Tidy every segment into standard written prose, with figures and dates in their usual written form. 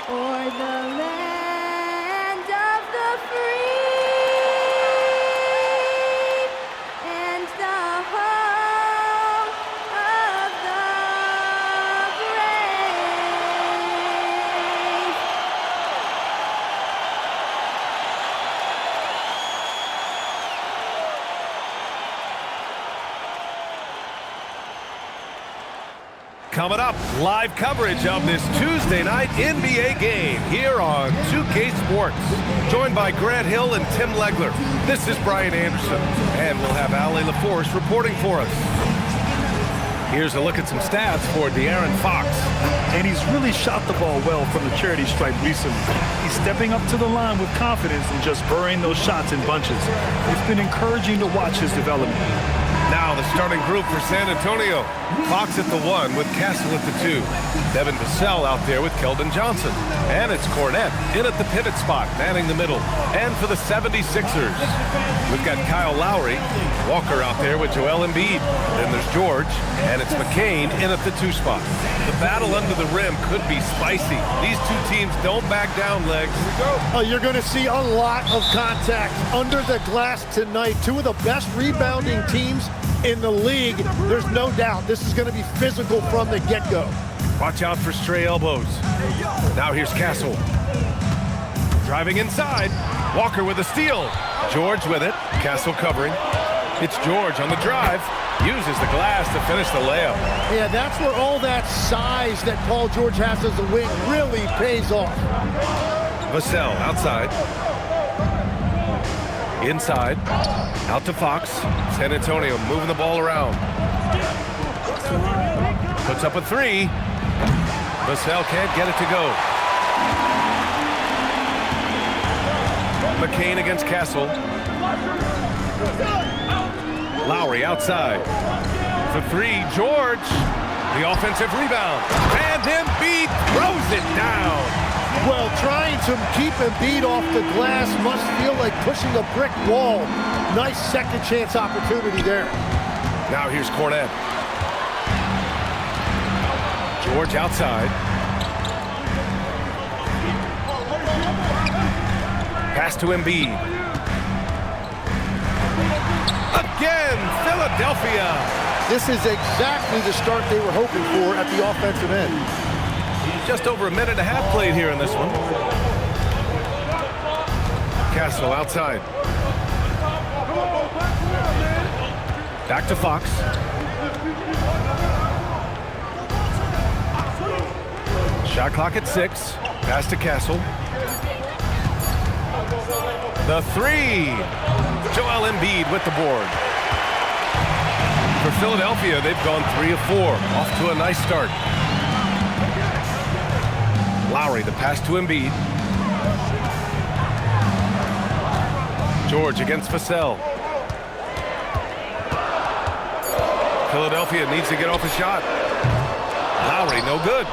or the land of the free and the home of the brave. Coming up, live coverage of this Tuesday night NBA game here on 2K Sports. Joined by Grant Hill and Tim Legler. This is Brian Anderson, and we'll have Ale LaForce reporting for us. Here's a look at some stats for De'Aaron Fox. And he's really shot the ball well from the charity stripe recently. He's stepping up to the line with confidence and just burying those shots in bunches. It's been encouraging to watch his development. Now the starting group for San Antonio. Fox at the 1 with Castle at the 2. Devin Vassell out there with Keldon Johnson. And it's Cornette in at the pivot spot, manning the middle. And for the 76ers, we've got Kyle Lowry. Walker out there with Joel Embiid. Then there's George, and it's McCain in at the 2 spot. The battle under the rim could be spicy. These two teams don't back down, Legs. Oh, you're going to see a lot of contact under the glass tonight. Two of the best rebounding teams in the league. There's no doubt this is going to be physical from the get-go. Watch out for stray elbows. Now here's Castle. Driving inside. Walker with a steal. George with it. Castle covering. It's George on the drive. Uses the glass to finish the layup. Yeah, that's where all that size that Paul George has as a wing really pays off. Vassell outside. Inside. Out to Fox. San Antonio moving the ball around. Puts up a 3. Vassell can't get it to go. McCain against Castle. Lowry outside. For 3, George. The offensive rebound. And Embiid throws it down. Well, trying to keep Embiid off the glass must feel like pushing a brick wall. Nice second chance opportunity there. Now here's Cornette. George outside. Pass to Embiid. Again, Philadelphia. This is exactly the start they were hoping for at the offensive end. Just over a minute and a half played here in this one. Castle outside. Back to Fox. Shot clock at 6. Pass to Castle. The 3. Joel Embiid with the board. For Philadelphia, they've gone 3 of 4. Off to a nice start. Lowry, the pass to Embiid. George against Vassell. Philadelphia needs to get off a shot. Lowry, no good.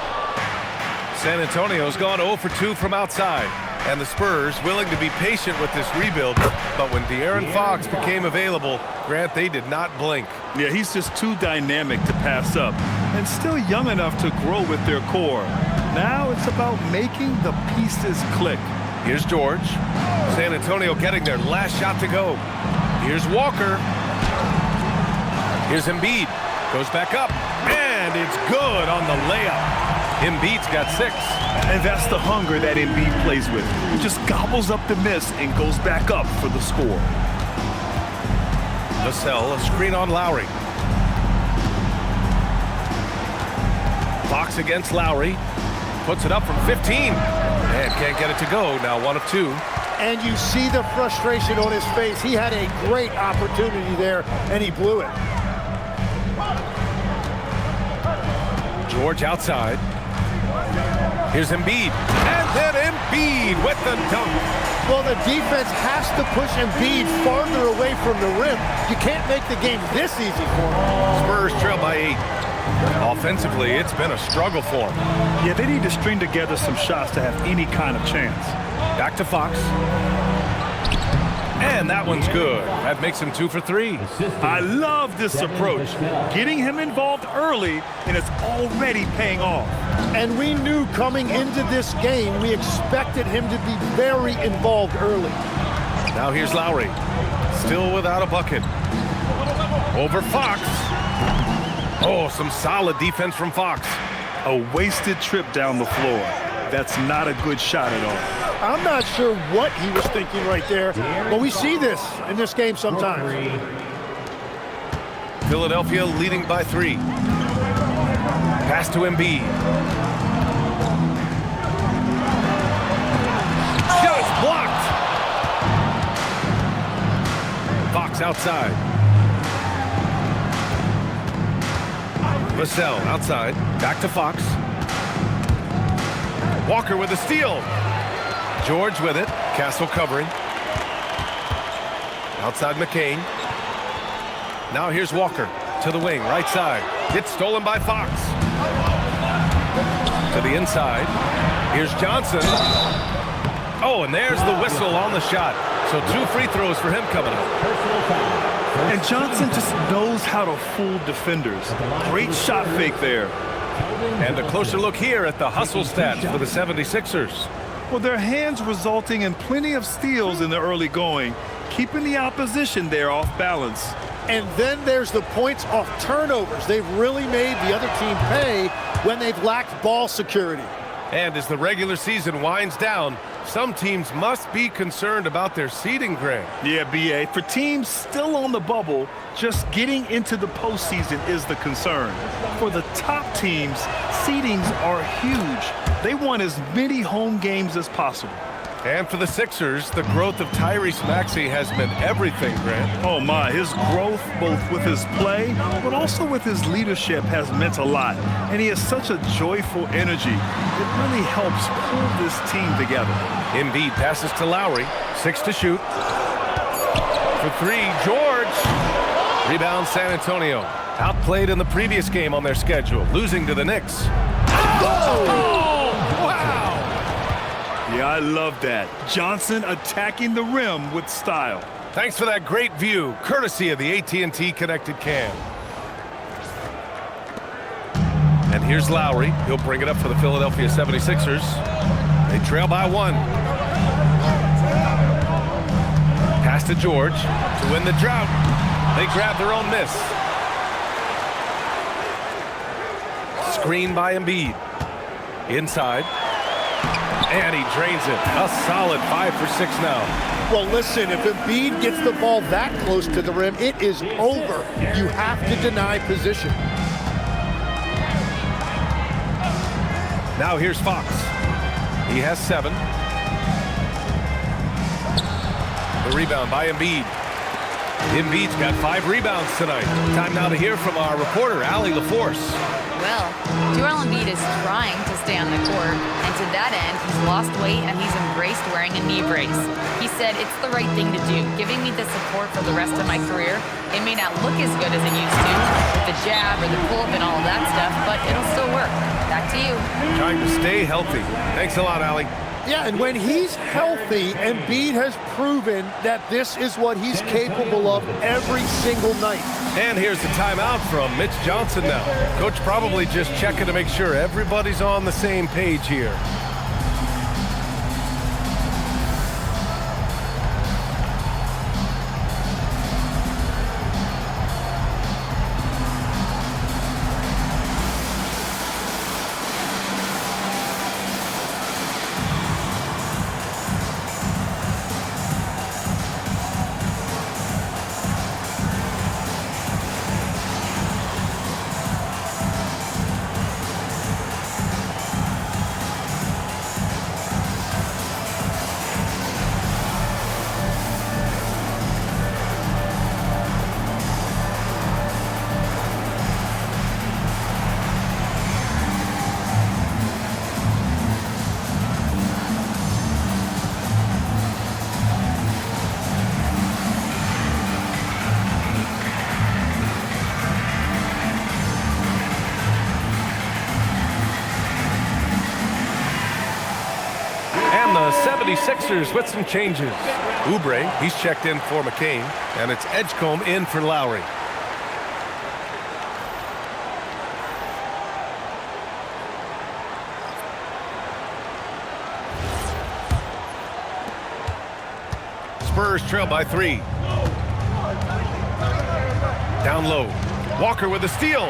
San Antonio's gone 0 for 2 from outside. And the Spurs willing to be patient with this rebuild. But when De'Aaron Fox became available, Grant, they did not blink. Yeah, he's just too dynamic to pass up. And still young enough to grow with their core. Now it's about making the pieces click. Here's George. San Antonio getting their last shot to go. Here's Walker. Here's Embiid. Goes back up. And it's good on the layup. Embiid's got 6. And that's the hunger that Embiid plays with. He just gobbles up the miss and goes back up for the score. Vassell, a screen on Lowry. Fox against Lowry. Puts it up from 15. And can't get it to go. Now 1 of 2. And you see the frustration on his face. He had a great opportunity there, and he blew it. George outside. Here's Embiid. And then Embiid with the dunk. Well, the defense has to push Embiid farther away from the rim. You can't make the game this easy for him. Spurs trail by 8. Offensively, it's been a struggle for them. Yeah, they need to string together some shots to have any kind of chance. Back to Fox. And that one's good. That makes him 2 for 3. I love this approach. Getting him involved early, and it's already paying off. And we knew coming into this game, we expected him to be very involved early. Now here's Lowry, still without a bucket. Over Fox. Oh, some solid defense from Fox. A wasted trip down the floor. That's not a good shot at all. I'm not sure what he was thinking right there, but we see this in this game sometimes. Philadelphia leading by 3. Pass to Embiid. Shot blocked. Fox outside. Vassell outside. Back to Fox. Walker with a steal. George with it. Castle covering. Outside McCain. Now here's Walker to the wing, right side. It's stolen by Fox. To the inside. Here's Johnson. Oh, and there's the whistle on the shot. So 2 free throws for him coming up. And Johnson just knows how to fool defenders. Great shot fake there. And a closer look here at the hustle stats for the 76ers. Well, their hands resulting in plenty of steals in the early going, keeping the opposition there off balance. And then there's the points off turnovers. They've really made the other team pay when they've lacked ball security. And as the regular season winds down, some teams must be concerned about their seeding, Grant. Yeah, B.A. For teams still on the bubble, just getting into the postseason is the concern. For the top teams, seedings are huge. They want as many home games as possible. And for the Sixers, the growth of Tyrese Maxey has meant everything, Grant. Oh my, his growth both with his play, but also with his leadership has meant a lot. And he has such a joyful energy. It really helps pull this team together. Embiid passes to Lowry, 6 to shoot. For 3, George. Rebound San Antonio. Outplayed in the previous game on their schedule, losing to the Knicks. Oh, wow! Yeah, I love that. Johnson attacking the rim with style. Thanks for that great view, courtesy of the AT&T Connected Cam. And here's Lowry. He'll bring it up for the Philadelphia 76ers. They trail by 1. Pass to George to win the drought. They grab their own miss. Screen by Embiid. Inside. And he drains it. A solid 5 for 6 now. Well, listen, if Embiid gets the ball that close to the rim, it is over. You have to deny position. Now here's Fox. He has 7. The rebound by Embiid. Embiid's got 5 rebounds tonight. Time now to hear from our reporter, Allie LaForce. Well, Joel Embiid is trying to stay on the court, and to that end, he's lost weight and he's embraced wearing a knee brace. He said, "It's the right thing to do, giving me the support for the rest of my career. It may not look as good as it used to, with the jab or the pull-up and all of that stuff, but it'll still work." Back to you. Trying to stay healthy. Thanks a lot, Allie. Yeah, and when he's healthy, Embiid has proven that this is what he's capable of every single night. And here's the timeout from Mitch Johnson now. Coach probably just checking to make sure everybody's on the same page here. The 76ers with some changes. Oubre, he's checked in for McCain, and it's Edgecombe in for Lowry. Spurs trail by 3. Down low. Walker with a steal.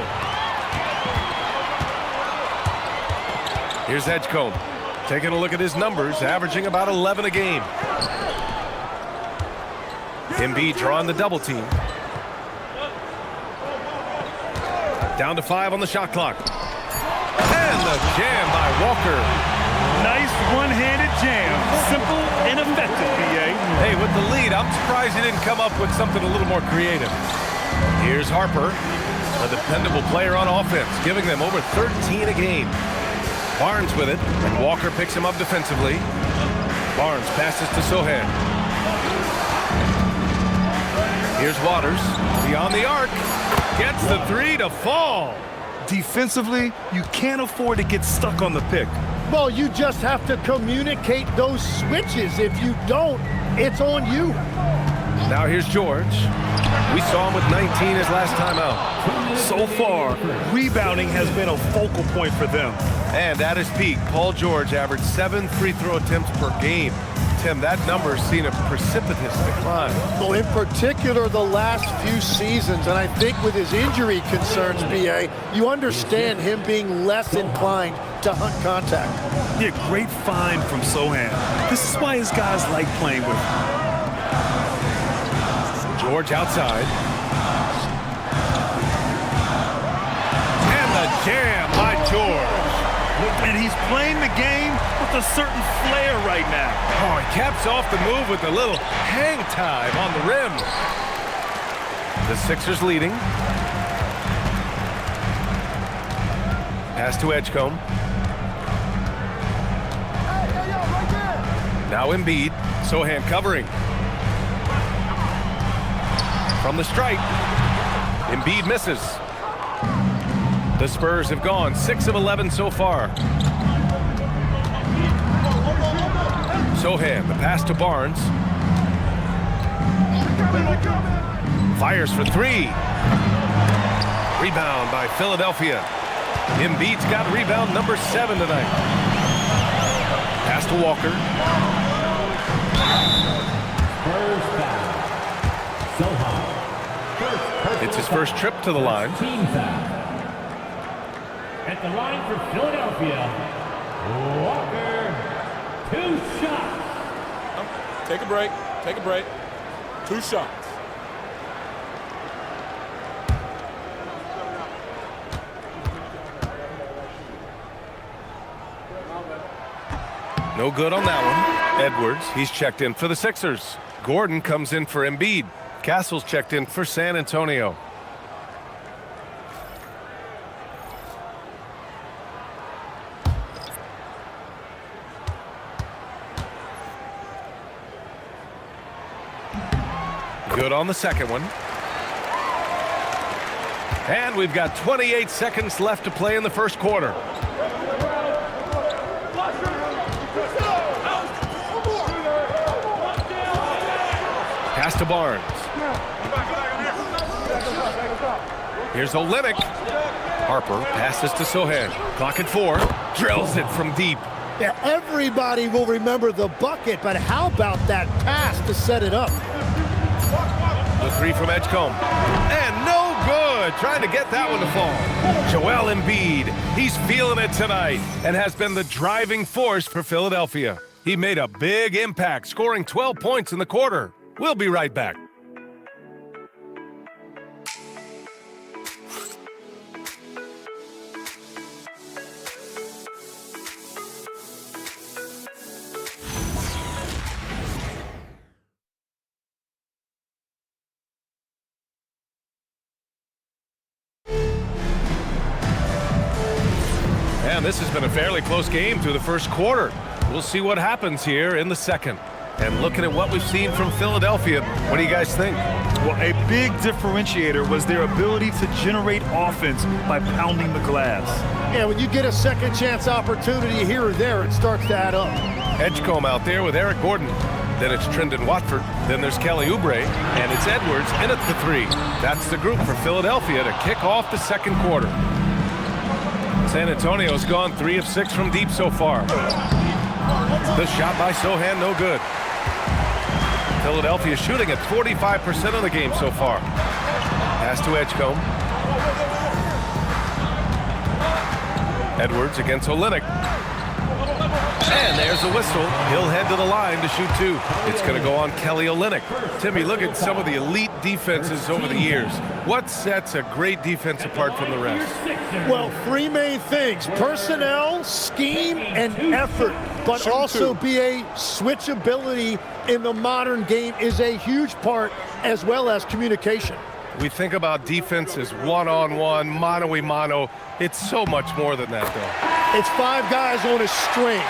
Here's Edgecombe. Taking a look at his numbers, averaging about 11 a game. Embiid drawing the double team. Down to 5 on the shot clock. And the jam by Walker. Nice one-handed jam. Simple and effective, B.A. Hey, with the lead, I'm surprised he didn't come up with something a little more creative. Here's Harper, a dependable player on offense, giving them over 13 a game. Barnes with it, and Walker picks him up defensively. Barnes passes to Sohan. Here's Waters, beyond the arc. Gets the 3 to fall. Defensively, you can't afford to get stuck on the pick. Well, you just have to communicate those switches. If you don't, it's on you. Now here's George. We saw him with 19 his last time out. So far, rebounding has been a focal point for them. And at his peak, Paul George averaged 7 free throw attempts per game. Tim, that number has seen a precipitous decline. Well, in particular, the last few seasons, and I think with his injury concerns, B.A., you understand him being less inclined to hunt contact. Yeah, great find from Sohan. This is why his guys like playing with him. George outside. And the jam by George. And he's playing the game with a certain flair right now. Oh, he caps off the move with a little hang time on the rim. The Sixers leading. Pass to Edgecombe. Now Embiid. Sohan covering. From the stripe. Embiid misses. The Spurs have gone 6 of 11 so far. Sohan, the pass to Barnes. Fires for 3. Rebound by Philadelphia. Embiid's got rebound number 7 tonight. Pass to Walker. It's his first trip to the line. At the line for Philadelphia, Walker, 2 shots. Take a break. Take a break. 2 shots. No good on that one. Edwards, he's checked in for the Sixers. Gordon comes in for Embiid. Castle's checked in for San Antonio. Good on the second one. And we've got 28 seconds left to play in the first quarter. Pass to Barnes. Here's Olynyk. Harper passes to Sohan. Clock at 4. Drills it from deep. Yeah, everybody will remember the bucket, but how about that pass to set it up? The 3 from Edgecombe. And no good. Trying to get that one to fall. Joel Embiid. He's feeling it tonight and has been the driving force for Philadelphia. He made a big impact, scoring 12 points in the quarter. We'll be right back. And this has been a fairly close game through the first quarter. We'll see what happens here in the second. And looking at what we've seen from Philadelphia, what do you guys think? Well, a big differentiator was their ability to generate offense by pounding the glass. Yeah, when you get a second chance opportunity here or there, it starts to add up. Edgecombe out there with Eric Gordon. Then it's Trendon Watford. Then there's Kelly Oubre. And it's Edwards in at the 3. That's the group for Philadelphia to kick off the second quarter. San Antonio's gone 3 of 6 from deep so far. The shot by Sohan, no good. Philadelphia shooting at 45% of the game so far. Pass to Edgecombe. Edwards against Olynyk. And there's the whistle. He'll head to the line to shoot two. It's going to go on Kelly Olynyk. Timmy, look at some of the elite defenses over the years. What sets a great defense apart from the rest? Well, three main things: personnel, scheme, and effort. But also BA switchability in the modern game is a huge part, as well as communication. We think about defense as one-on-one, mano-a-mano. It's so much more than that, though. It's five guys on a string.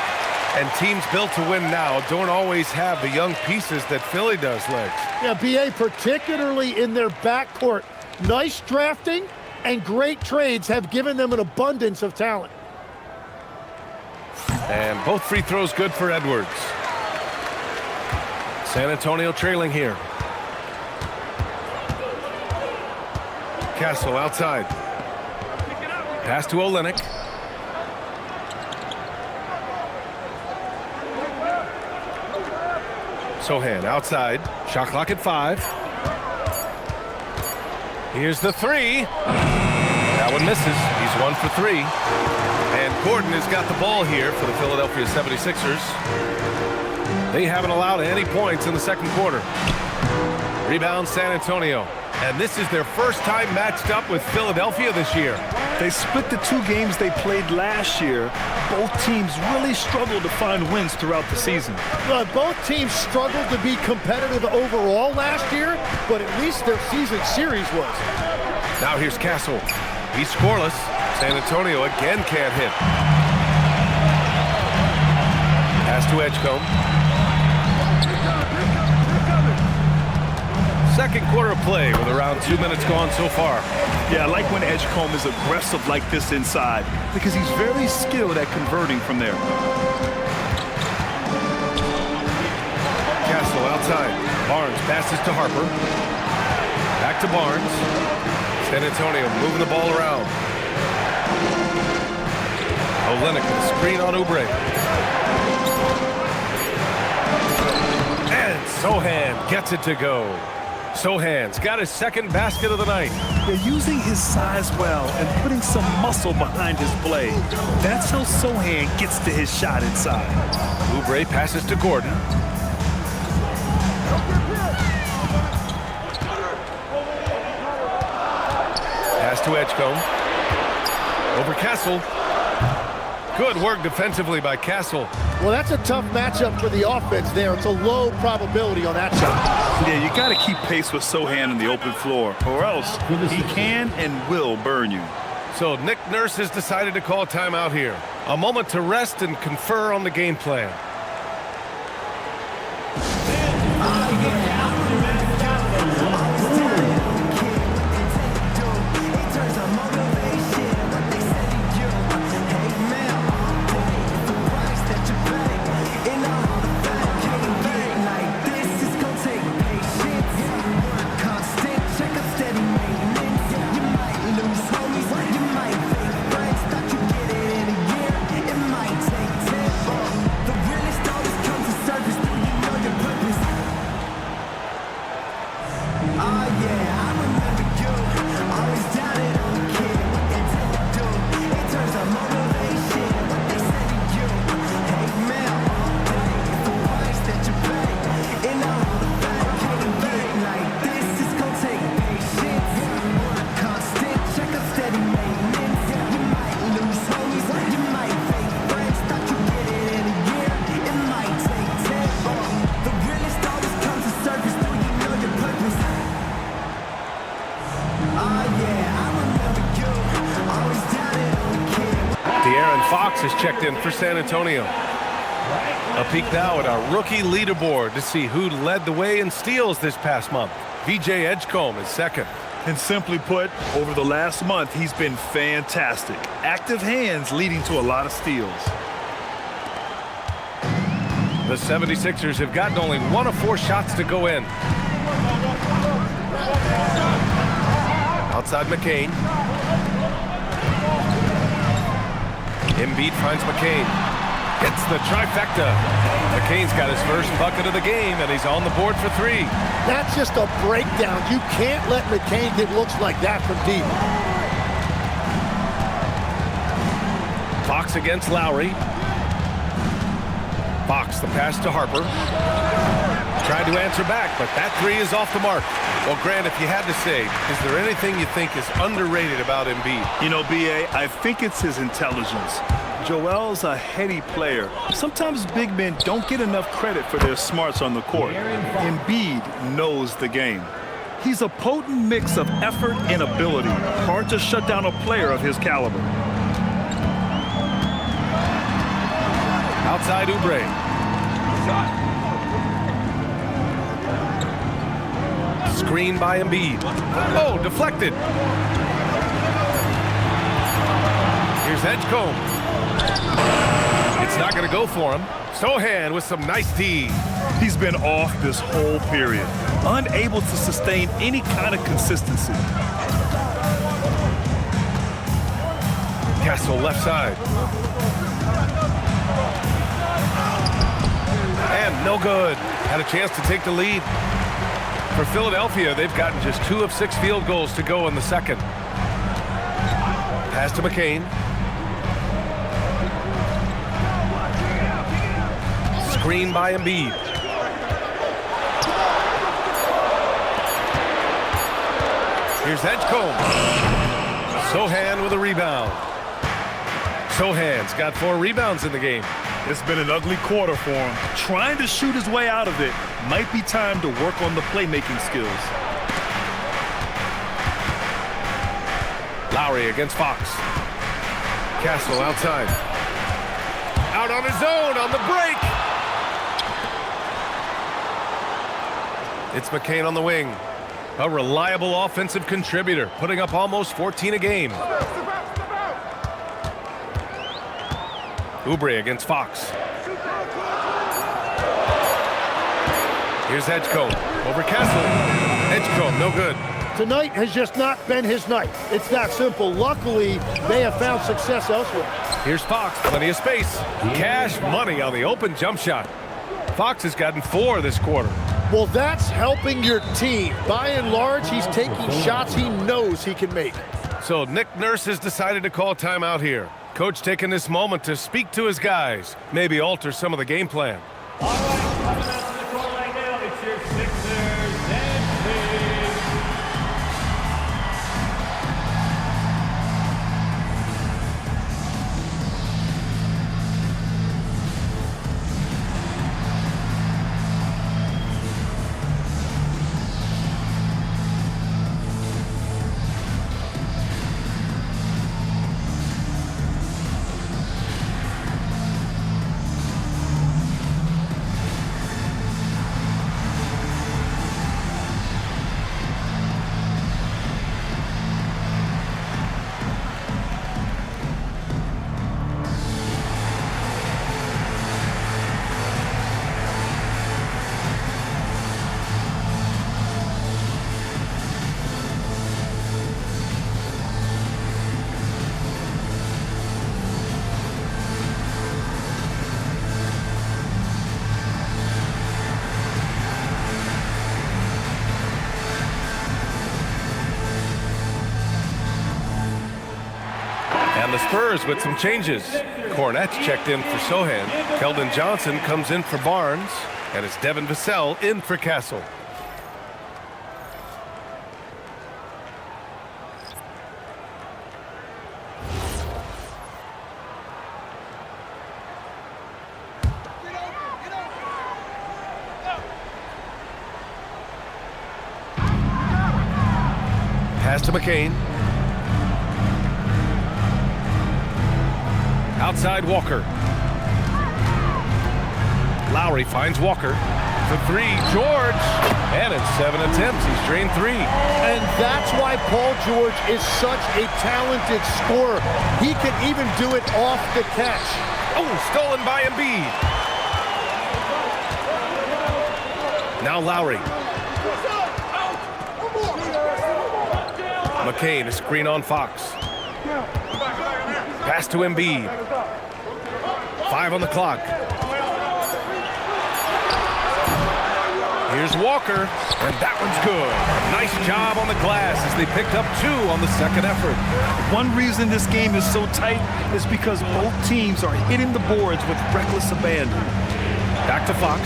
And teams built to win now don't always have the young pieces that Philly does, Legs. Yeah, BA, particularly in their backcourt. Nice drafting and great trades have given them an abundance of talent. And both free throws good for Edwards. San Antonio trailing here. Castle outside. Pass to Olynyk. Sohan outside. Shot clock at 5. Here's the three. That one misses. He's 1 for 3. And Gordon has got the ball here for the Philadelphia 76ers. They haven't allowed any points in the second quarter. Rebound San Antonio. And this is their first time matched up with Philadelphia this year. They split the 2 games they played last year. Both teams really struggled to find wins throughout the season. Both teams struggled to be competitive overall last year, but at least their season series was. Now here's Castle. He's scoreless. San Antonio again can't hit. Pass to Edgecombe. Second quarter of play with around 2 minutes gone so far. Yeah, I like when Edgecombe is aggressive like this inside because he's very skilled at converting from there. Castle outside. Barnes passes to Harper. Back to Barnes. San Antonio moving the ball around. Olynyk with a screen on Oubre. And Sohan gets it to go. Sohan's got his second basket of the night. They're using his size well and putting some muscle behind his play. That's how Sohan gets to his shot inside. Oubre passes to Gordon. Pass to Edgecombe. Over Castle. Good work defensively by Castle. Well, that's a tough matchup for the offense there. It's a low probability on that shot. Yeah, you got to keep pace with Sohan in the open floor, or else he can and will burn you. So Nick Nurse has decided to call timeout here. A moment to rest and confer on the game plan. Has checked in for San Antonio. A peek now at our rookie leaderboard to see who led the way in steals this past month. VJ Edgecombe is second. And simply put, over the last month, he's been fantastic. Active hands leading to a lot of steals. The 76ers have gotten only 1 of 4 shots to go in. Outside McCain. Embiid finds McCain. Hits the trifecta. McCain's got his first bucket of the game, and he's on the board for 3. That's just a breakdown. You can't let McCain get looks like that from deep. Fox against Lowry. Fox, the pass to Harper. Tried to answer back, but that 3 is off the mark. Well, Grant, if you had to say, is there anything you think is underrated about Embiid? You know, B.A., I think it's his intelligence. Joel's a heady player. Sometimes big men don't get enough credit for their smarts on the court. Embiid knows the game. He's a potent mix of effort and ability. Hard to shut down a player of his caliber. Outside Oubre. Screen by Embiid. Oh, deflected. Here's Edgecombe. It's not going to go for him. Sohan with some nice D. He's been off this whole period, unable to sustain any kind of consistency. Castle left side. And no good. Had a chance to take the lead. For Philadelphia, they've gotten just 2 of 6 field goals to go in the second. Pass to McCain. Screen by Embiid. Here's Edgecombe. Sohan with a rebound. Sohan's got 4 rebounds in the game. It's been an ugly quarter for him. Trying to shoot his way out of it. Might be time to work on the playmaking skills. Lowry against Fox. Castle outside. Out on his own on the break. It's McCain on the wing. A reliable offensive contributor, putting up almost 14 a game. Oubre against Fox. Here's Edgecombe over Castle. Edgecombe, no good. Tonight has just not been his night. It's that simple. Luckily, they have found success elsewhere. Here's Fox, plenty of space. Cash money on the open jump shot. Fox has gotten 4 this quarter. Well, that's helping your team. By and large, he's taking shots he knows he can make. So Nick Nurse has decided to call timeout here. Coach taking this moment to speak to his guys, maybe alter some of the game plan. All right, coming out to the court right now, it's your Sixers and Kings. And the Spurs with some changes. Cornette's checked in for Sohan. Keldon Johnson comes in for Barnes. And it's Devin Vassell in for Castle. Pass to McCain. Outside Walker. Lowry finds Walker. For 3, George. And in 7 attempts, he's drained 3. And that's why Paul George is such a talented scorer. He can even do it off the catch. Oh, stolen by Embiid. Now Lowry. McCain, a screen on Fox. Pass to Embiid. 5 on the clock. Here's Walker, and that one's good. Nice job on the glass as they picked up 2 on the second effort. One reason this game is so tight is because both teams are hitting the boards with reckless abandon. Back to Fox.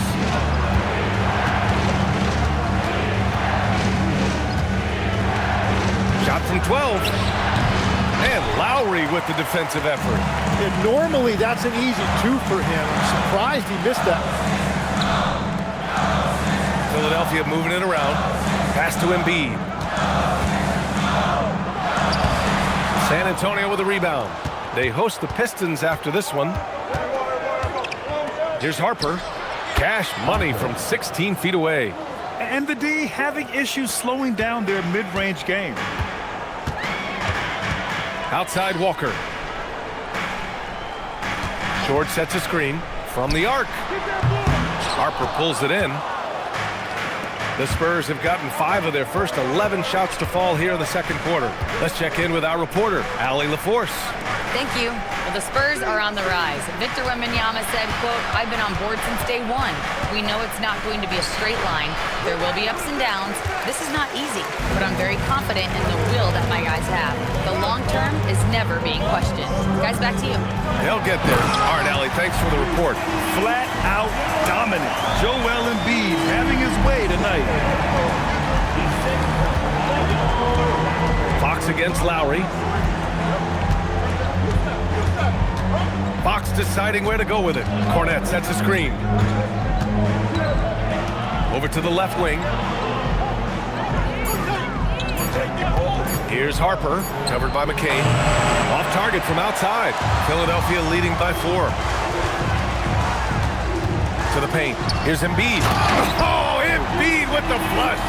Shot from 12. And Lowry with the defensive effort. And normally that's an easy 2 for him. I'm surprised he missed that. Philadelphia moving it around. Pass to Embiid. San Antonio with a rebound. They host the Pistons after this one. Here's Harper. Cash money from 16 feet away. And the D having issues slowing down their mid-range game. Outside Walker. George sets a screen from the arc. Harper pulls it in. The Spurs have gotten 5 of their first 11 shots to fall here in the second quarter. Let's check in with our reporter, Allie LaForce. Thank you. Well, the Spurs are on the rise. Victor Wembanyama said, quote, "I've been on board since day one. We know it's not going to be a straight line. There will be ups and downs. This is not easy, but I'm very confident in the will that my guys have. The long term is never being questioned." Guys, back to you. They'll get there. All right, Allie, thanks for the report. Flat out dominant. Joel Embiid having his way tonight. Fox against Lowry. Fox deciding where to go with it. Cornette sets a screen. Over to the left wing. Here's Harper, covered by McCain. Off target from outside. Philadelphia leading by 4. To the paint. Here's Embiid. Oh, Embiid with the flush.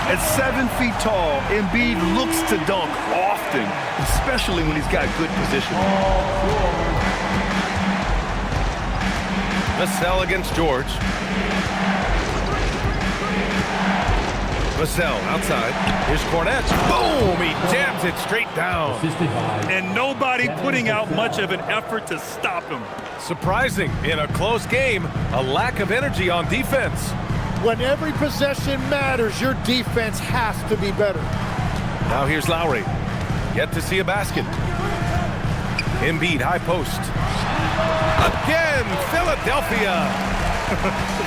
At 7 feet tall, Embiid looks to dunk often, especially when he's got good position. Vassell against George. Vassell outside. Here's Cornette. Boom! He jams it straight down. And nobody putting out much of an effort to stop him. Surprising in a close game, a lack of energy on defense. When every possession matters, your defense has to be better. Now here's Lowry. Yet to see a basket. Embiid, high post. Again, Philadelphia.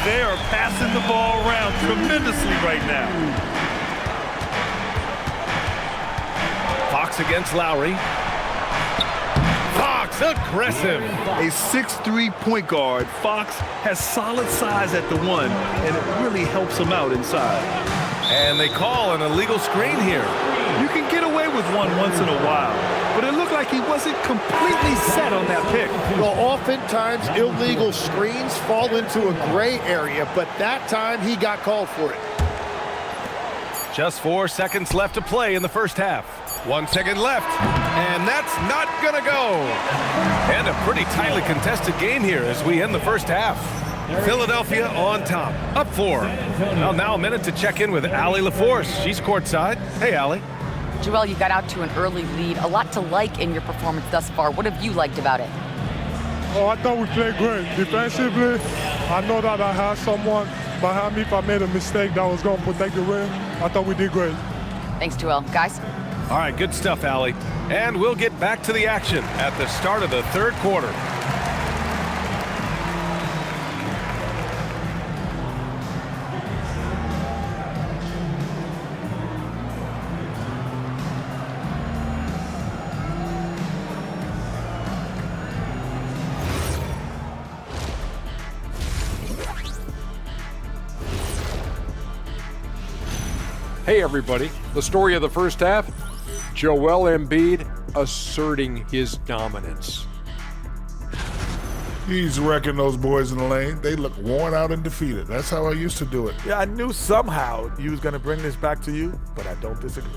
They are passing the ball around tremendously right now. Fox against Lowry. Fox, aggressive. A 6'3" point guard, Fox has solid size at the 1, and it really helps him out inside. And they call an illegal screen here. You can get away with one once in a while, but it looked like he wasn't completely set on that pick. Well, oftentimes illegal screens fall into a gray area, but that time he got called for it. Just 4 seconds left to play in the first half. 1 second left, and that's not gonna go. And a pretty tightly contested game here as we end the first half. Philadelphia on top, up 4. Well, now a minute to check in with Allie LaForce. She's courtside. Hey, Allie. Joel, you got out to an early lead. A lot to like in your performance thus far. What have you liked about it? Oh, I thought we played great. Defensively, I know that I had someone behind me. If I made a mistake that was going to protect the rim, I thought we did great. Thanks, Joel. Guys? All right, good stuff, Allie. And we'll get back to the action at the start of the third quarter. Hey everybody, the story of the first half, Joel Embiid asserting his dominance. He's wrecking those boys in the lane. They look worn out and defeated. That's how I used to do it. Yeah, I knew somehow you was going to bring this back to you, but I don't disagree.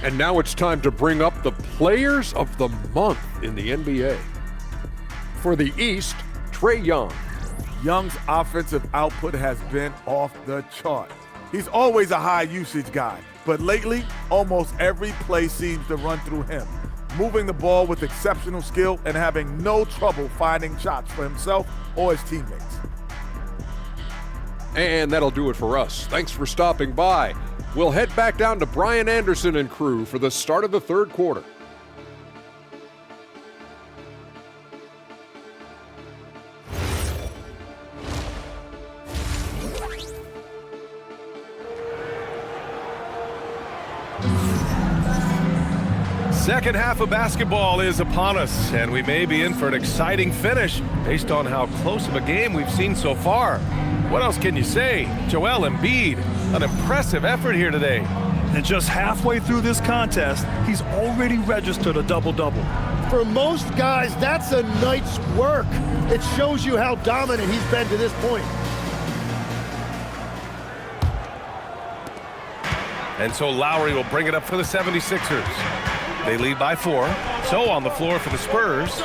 And now it's time to bring up the players of the month in the NBA. For the East, Trae Young. Young's offensive output has been off the chart. He's always a high usage guy, but lately, almost every play seems to run through him. moving the ball with exceptional skill and having no trouble finding shots for himself or his teammates. And that'll do it for us. Thanks for stopping by. We'll head back down to Brian Anderson and crew for the start of the third quarter. Second half of basketball is upon us, and we may be in for an exciting finish based on how close of a game we've seen so far. What else can you say? Joel Embiid, an impressive effort here today. And just halfway through this contest, he's already registered a double-double. For most guys, that's a night's work. It shows you how dominant he's been to this point. And so Lowry will bring it up for the 76ers. They lead by 4. So on the floor for the Spurs,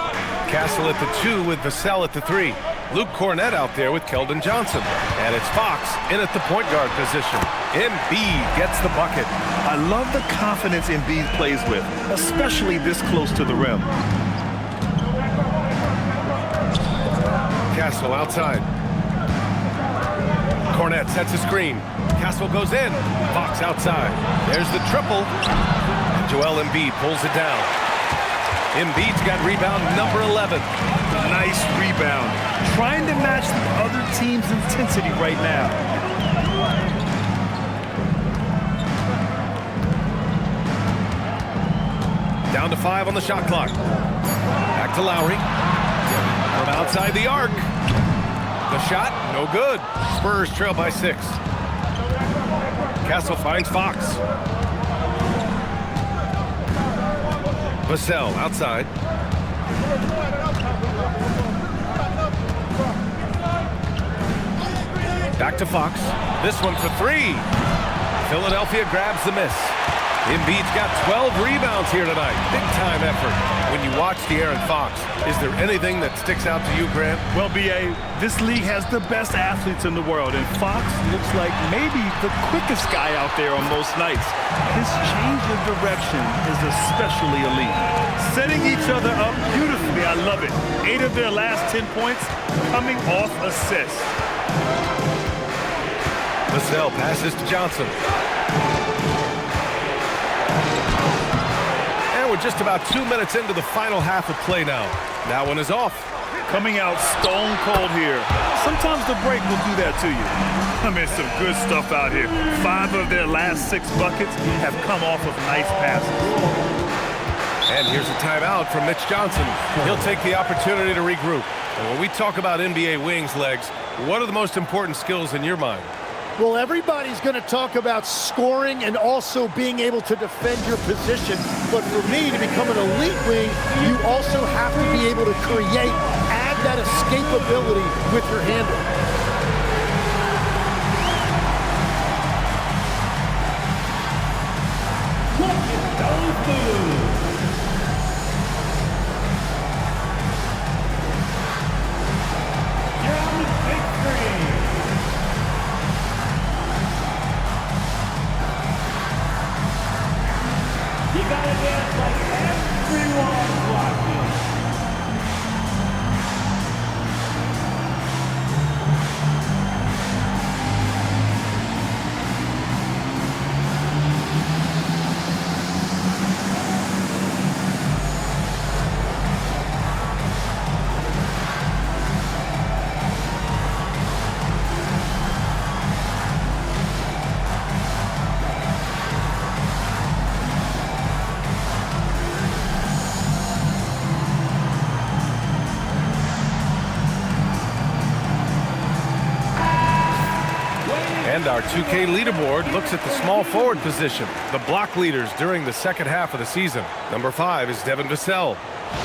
Castle at the 2 with Vassell at the 3. Luke Cornett out there with Keldon Johnson. And it's Fox in at the point guard position. Embiid gets the bucket. I love the confidence Embiid plays with, especially this close to the rim. Castle outside. Cornett sets a screen. Castle goes in. Fox outside. There's the triple. And Joel Embiid pulls it down. Embiid's got rebound number 11. Nice rebound. Trying to match the other team's intensity right now. Down to 5 on the shot clock. Back to Lowry. From outside the arc. The shot, no good. Spurs trail by 6. Castle finds Fox. Vassell outside. Back to Fox. This one for 3. Philadelphia grabs the miss. Embiid's got 12 rebounds here tonight. Big time effort. When you watch De'Aaron Fox, is there anything that sticks out to you, Grant? Well, B.A., this league has the best athletes in the world, and Fox looks like maybe the quickest guy out there on most nights. His change of direction is especially elite. Setting each other up beautifully, I love it. 8 of their last 10 points coming off assists. Vassell passes to Johnson. We're just about 2 minutes into the final half of play now. That one is off. Coming out stone cold here. Sometimes the break will do that to you. I mean, some good stuff out here. 5 of their last 6 buckets have come off of nice passes. And here's a timeout from Mitch Johnson. He'll take the opportunity to regroup. And when we talk about NBA wings, Legs, what are the most important skills in your mind? Well, everybody's going to talk about scoring and also being able to defend your position. But for me, to become an elite wing, you also have to be able to create, add that escapability with your handle. And our 2K leaderboard looks at the small forward position, the block leaders during the second half of the season. Number 5 is Devin Vassell.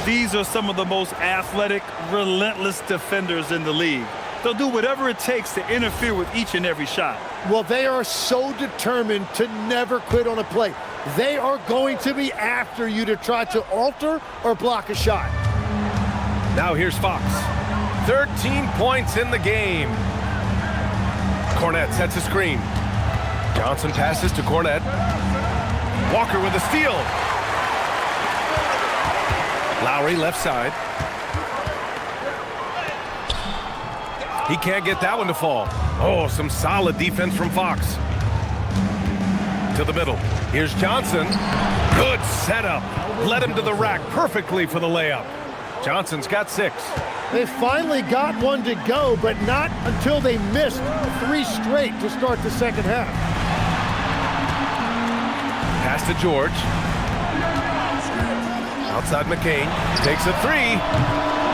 These are some of the most athletic, relentless defenders in the league. They'll do whatever it takes to interfere with each and every shot. Well, they are so determined to never quit on a play. They are going to be after you to try to alter or block a shot. Now here's Fox. 13 points in the game. Cornett sets a screen. Johnson passes to Cornett. Walker with a steal. Lowry left side. He can't get that one to fall. Oh, some solid defense from Fox. To the middle. Here's Johnson. Good setup. Led him to the rack perfectly for the layup. Johnson's got 6. They finally got one to go, but not until they missed 3 straight to start the second half. Pass to George. Outside McCain. Takes a 3.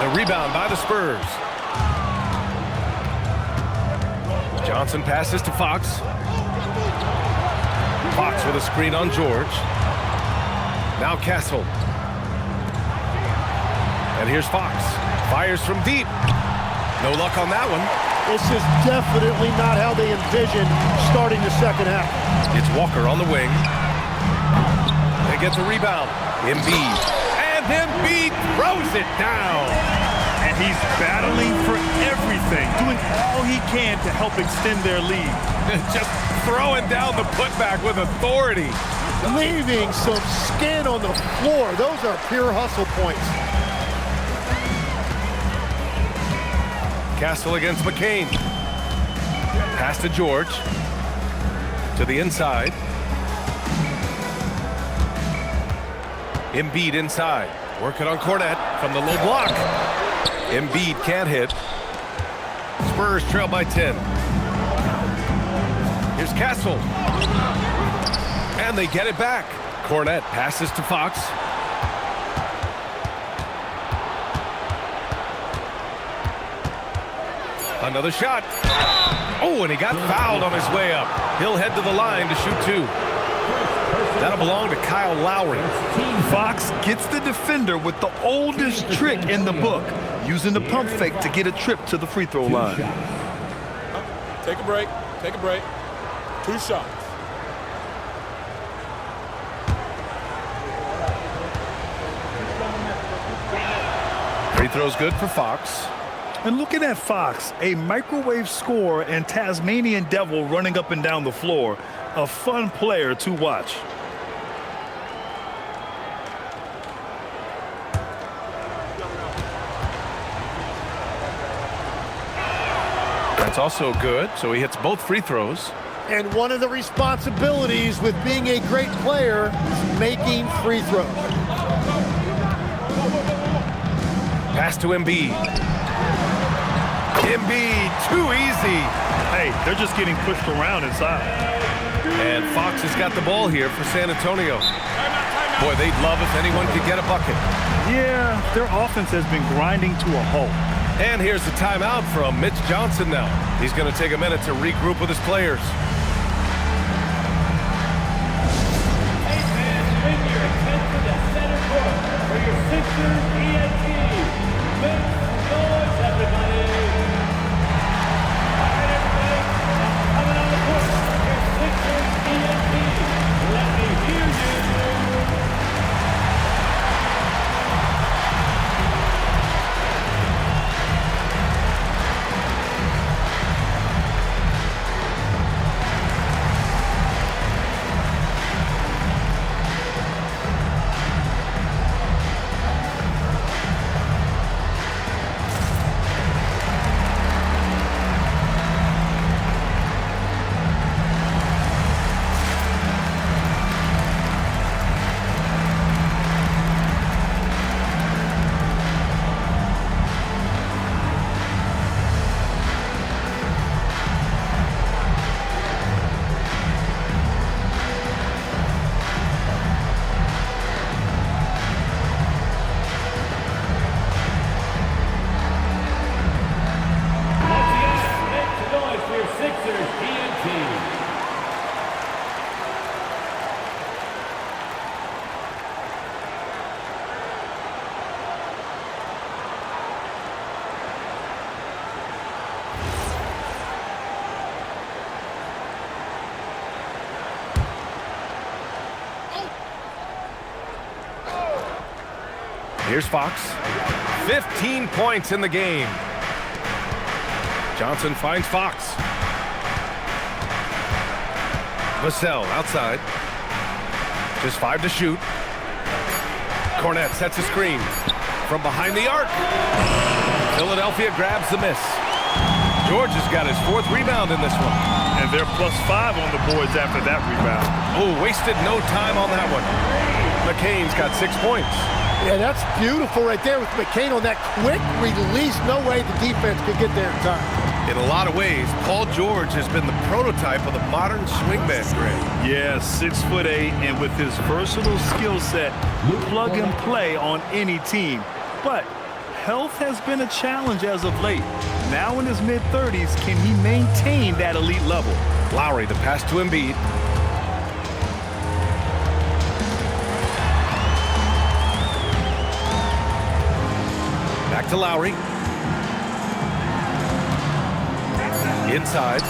The rebound by the Spurs. Johnson passes to Fox. Fox with a screen on George. Now Castle. And here's Fox. Fires from deep. No luck on that one. This is definitely not how they envisioned starting the second half. It's Walker on the wing. They get the rebound. Embiid. And Embiid throws it down. And he's battling for everything, doing all he can to help extend their lead. Just throwing down the putback with authority. Leaving some skin on the floor. Those are pure hustle points. Castle against McCain. Pass to George. To the inside. Embiid inside. Working on Cornette from the low block. Embiid can't hit. Spurs trail by 10. Here's Castle. And they get it back. Cornette passes to Fox. Another shot. Oh, and he got fouled on his way up. He'll head to the line to shoot 2. That'll belong to Kyle Lowry. Fox gets the defender with the oldest trick in the book, using the pump fake to get a trip to the free throw line. Take a break. Take a break. 2 shots. Free throw's good for Fox. And looking at Fox, a microwave scorer and Tasmanian devil running up and down the floor, a fun player to watch. That's also good, so he hits both free throws. And one of the responsibilities with being a great player is making free throws. Pass to Embiid. Embiid, too easy. Hey, they're just getting pushed around inside. And Fox has got the ball here for San Antonio. Boy, they'd love if anyone could get a bucket. Yeah, their offense has been grinding to a halt. And here's the timeout from Mitch Johnson now. He's going to take a minute to regroup with his players. Hey fans, bring your attention to center court for your Sixers ENT. Make some noise, everybody. All right, everybody. Now coming on the court for your Sixers ENT. Let me hear you. Here's Fox. 15 points in the game. Johnson finds Fox. Vassell outside. Just 5 to shoot. Cornette sets a screen. from behind the arc. Philadelphia grabs the miss. George has got his 4th rebound in this one. And they're +5 on the boards after that rebound. Oh, wasted no time on that one. McCain's got 6 points. Yeah, that's beautiful right there with McCain on that quick release. No way the defense could get there in time. In a lot of ways, Paul George has been the prototype of the modern swingman, Greg. Yeah, 6'8", and with his versatile skill set, plug and play on any team. But health has been a challenge as of late. Now in his mid-30s, can he maintain that elite level? Lowry, the pass to Embiid. Back to Lowry. Inside.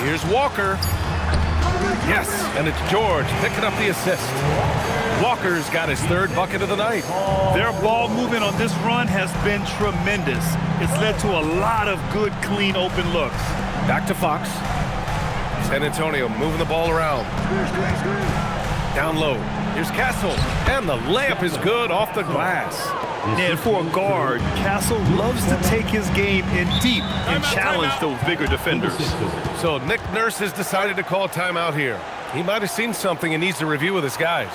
Here's Walker. Yes, and it's George picking up the assist. Walker's got his 3rd bucket of the night. Their ball movement on this run has been tremendous. It's led to a lot of good, clean, open looks. Back to Fox. San Antonio moving the ball around. Down low. Here's Castle. And the layup is good off the glass. And for a guard, Castle loves to take his game in deep and challenge those bigger defenders. So Nick Nurse has decided to call timeout here. He might have seen something and needs to review with his guys.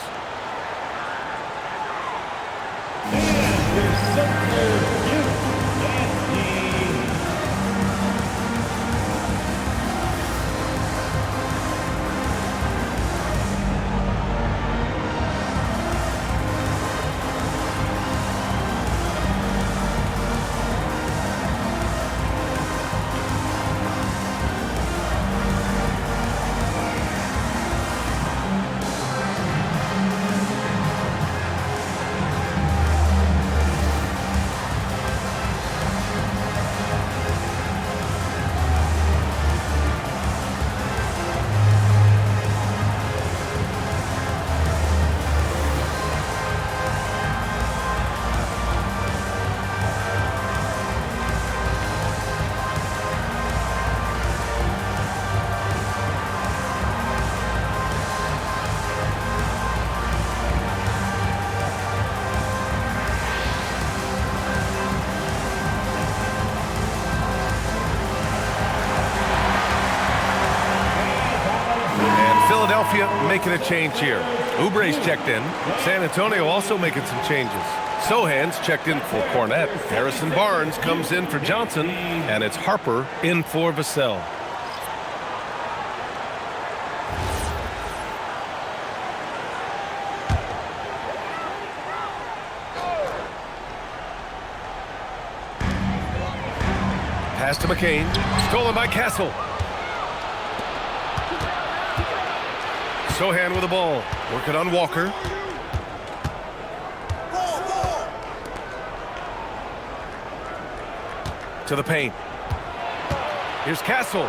Philadelphia making a change here. Oubre's checked in. San Antonio also making some changes. Sohan's checked in for Cornette. Harrison Barnes comes in for Johnson. And it's Harper in for Vassell. Pass to McCain. Stolen by Castle. Sohan with the ball. Working on Walker. To the paint. Here's Castle.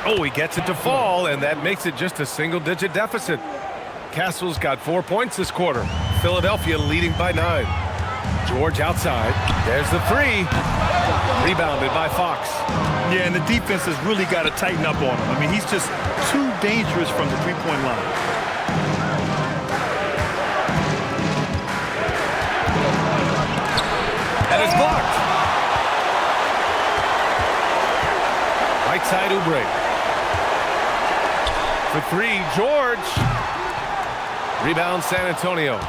Oh, he gets it to fall, and that makes it just a single-digit deficit. Castle's got 4 points this quarter. Philadelphia leading by 9. George outside. There's the 3. Rebounded by Fox. Yeah, and the defense has really got to tighten up on him. I mean, he's just too dangerous from the three-point line. And it's blocked. Right side, Oubre. For 3, George. Rebound, San Antonio.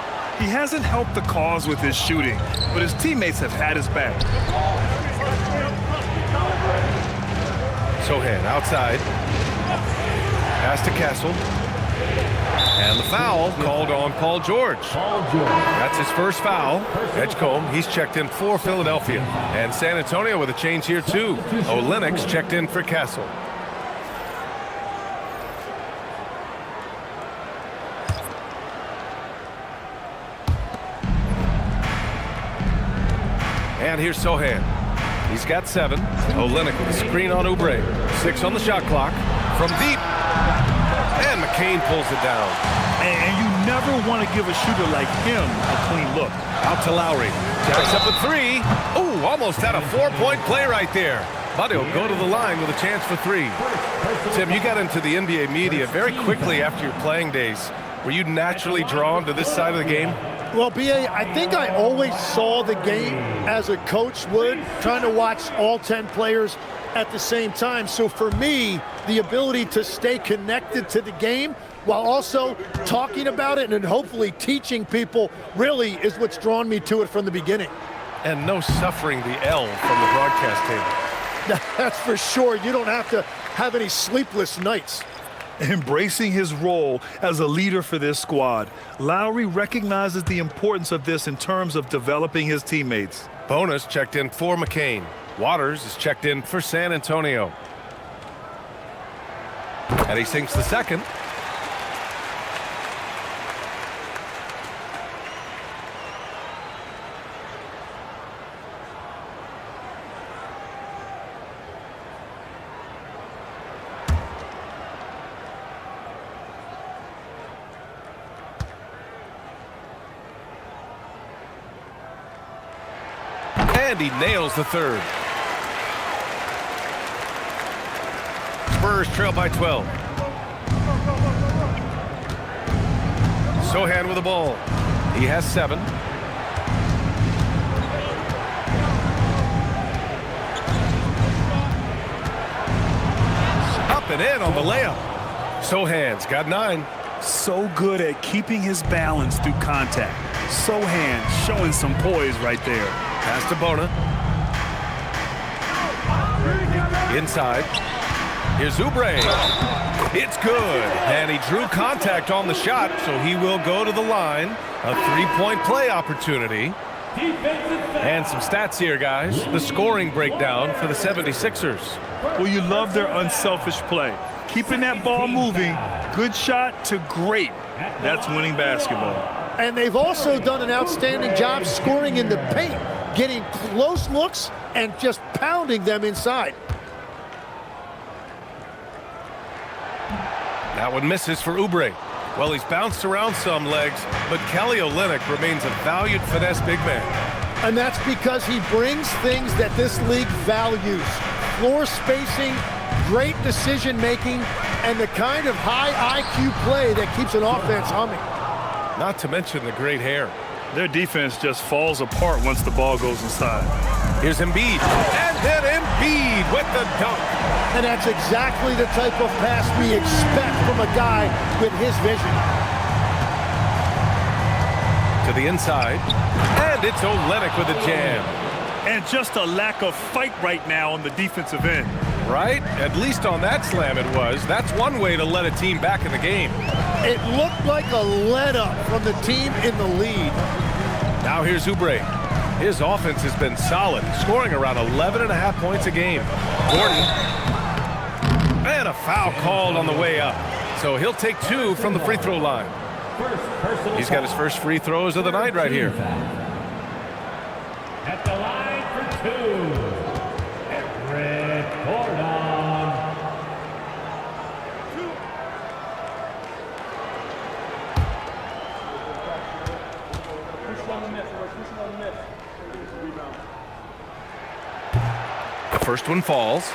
He hasn't helped the cause with his shooting, but his teammates have had his back. Sohan outside. Pass to Castle. And the foul called on Paul George. That's his first foul. Edgecombe, he's checked in for Philadelphia. And San Antonio with a change here too. Olenek checked in for Castle. And here's Sohan. He's got 7. Olenek with a screen on Oubre. 6 on the shot clock. From deep. And McCain pulls it down. And you never want to give a shooter like him a clean look. Out to Lowry. Jacks up a 3. Ooh, almost had a 4-point play right there. But he'll go to the line with a chance for 3. Tim, you got into the NBA media very quickly after your playing days. Were you naturally drawn to this side of the game? Well, B.A., I think I always saw the game as a coach would, trying to watch all 10 players at the same time. So for me, the ability to stay connected to the game while also talking about it and hopefully teaching people really is what's drawn me to it from the beginning. And no suffering the L from the broadcast table. That's for sure. You don't have to have any sleepless nights. Embracing his role as a leader for this squad, Lowry recognizes the importance of this in terms of developing his teammates. Bonus checked in for McCain. Waters is checked in for San Antonio. And he sinks the second. And he nails the third. Spurs trail by 12. Sohan with the ball. He has 7. Up and in on the layup. Sohan's got 9. So good at keeping his balance through contact. Sohan showing some poise right there. Pass to Bona. Inside. Here's Oubre. It's good. And he drew contact on the shot, so he will go to the line. A 3-point play opportunity. And some stats here, guys. The scoring breakdown for the 76ers. Well, you love their unselfish play. Keeping that ball moving, good shot to great. That's winning basketball. And they've also done an outstanding job scoring in the paint, getting close looks and just pounding them inside. That one misses for Oubre. Well, he's bounced around some legs, but Kelly Olynyk remains a valued finesse big man. And that's because he brings things that this league values. Floor spacing, great decision making, and the kind of high IQ play that keeps an offense humming. Not to mention the great hair. Their defense just falls apart once the ball goes inside. Here's Embiid. And then Embiid with the dunk. And that's exactly the type of pass we expect from a guy with his vision. To the inside. And it's Olynyk with a jam. And just a lack of fight right now on the defensive end. Right? At least on that slam it was. That's one way to let a team back in the game. It looked like a let-up from the team in the lead. Now here's Oubre. His offense has been solid, scoring around 11.5 points a game. Gordon. And a foul called on the way up. So he'll take 2 from the free throw line. He's got his first free throws of the night right here. At the line for 2, Eric Gordon. The first one falls.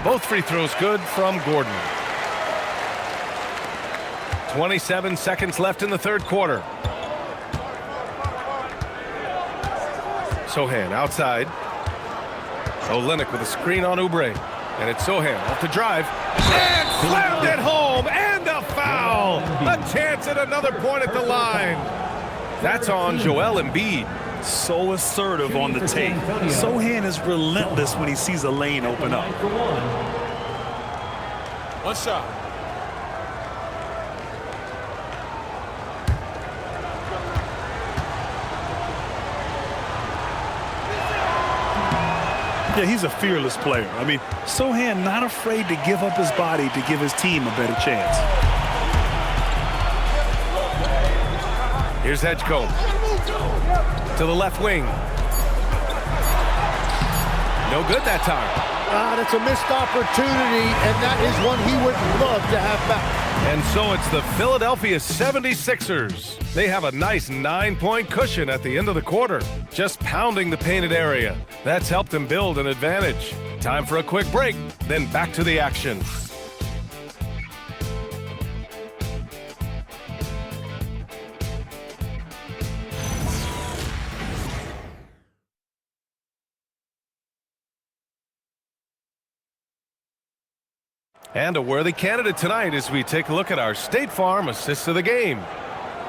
Both free throws good from Gordon. 27 seconds left in the third quarter. Sohan outside. Olynyk with a screen on Oubre. And it's Sohan off the drive. And slammed it home. And a foul. A chance at another point at the line. That's on Joel Embiid. So assertive on the tape. Sohan is relentless when he sees a lane open up. One shot. Yeah, he's a fearless player. I mean, Sohan not afraid to give up his body to give his team a better chance. Here's Edgecombe. To the left wing. No good that time. That's a missed opportunity, and that is one he would love to have back. And so it's the Philadelphia 76ers. They have a nice 9-point cushion at the end of the quarter, just pounding the painted area. That's helped them build an advantage. Time for a quick break, then back to the action. And a worthy candidate tonight as we take a look at our State Farm assists of the game.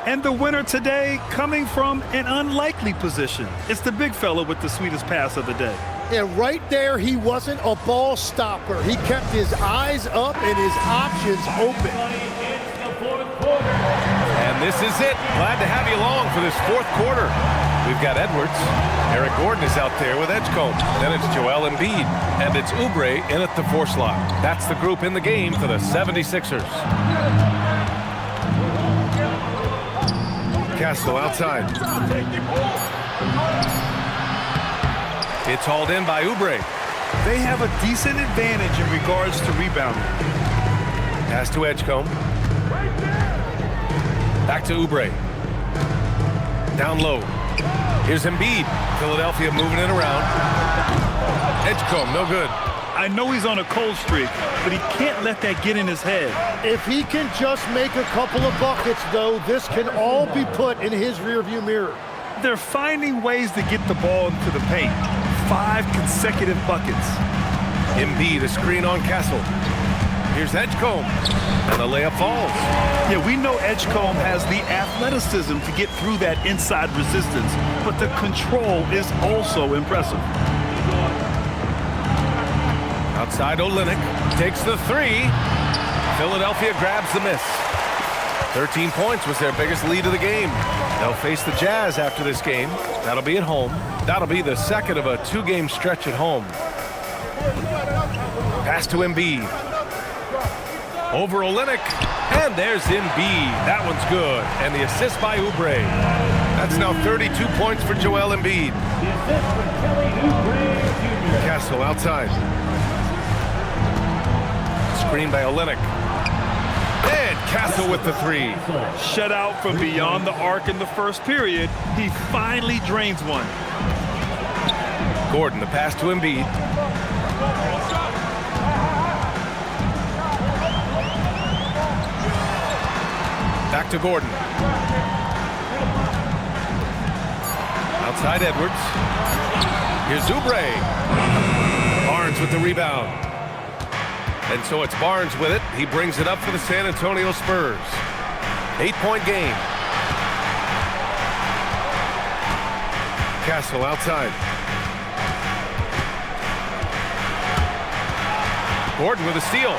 And the winner today coming from an unlikely position. It's the big fella with the sweetest pass of the day. And right there, he wasn't a ball stopper. He kept his eyes up and his options open. And this is it. Glad to have you along for this fourth quarter. We've got Edwards. Eric Gordon is out there with Edgecombe. Then it's Joel Embiid. And it's Oubre in at the 4 slot. That's the group in the game for the 76ers. Castle outside. It's hauled in by Oubre. They have a decent advantage in regards to rebounding. Pass to Edgecombe. Back to Oubre. Down low. Here's Embiid. Philadelphia moving it around. Edgecombe, no good. I know he's on a cold streak, but he can't let that get in his head. If he can just make a couple of buckets, though, this can all be put in his rearview mirror. They're finding ways to get the ball into the paint. 5 consecutive buckets. Embiid, a screen on Castle. Here's Edgecombe, and the layup falls. Yeah, we know Edgecombe has the athleticism to get through that inside resistance, but the control is also impressive. Outside Olynyk takes the 3. Philadelphia grabs the miss. 13 points was their biggest lead of the game. They'll face the Jazz after this game. That'll be at home. That'll be the second of a 2-game stretch at home. Pass to Embiid. Over Olynyk, and there's Embiid. That one's good, and the assist by Oubre. That's now 32 points for Joel Embiid. Castle outside. Screen by Olynyk. And Castle with the 3. Shut out from beyond the arc in the first period. He finally drains one. Gordon, the pass to Embiid. Back to Gordon. Outside Edwards. Here's Oubre. Barnes with the rebound. And so it's Barnes with it. He brings it up for the San Antonio Spurs. 8-point game. Castle outside. Gordon with a steal.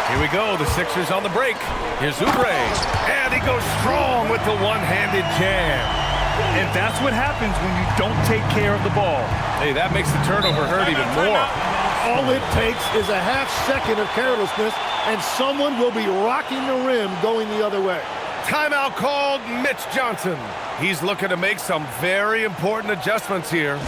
Here we go, the Sixers on the break. Here's Oubre, and he goes strong with the one-handed jam. And that's what happens when you don't take care of the ball. Hey, that makes the turnover hurt even more. All it takes is a half second of carelessness, and someone will be rocking the rim going the other way. Timeout called. Mitch Johnson. He's looking to make some very important adjustments here.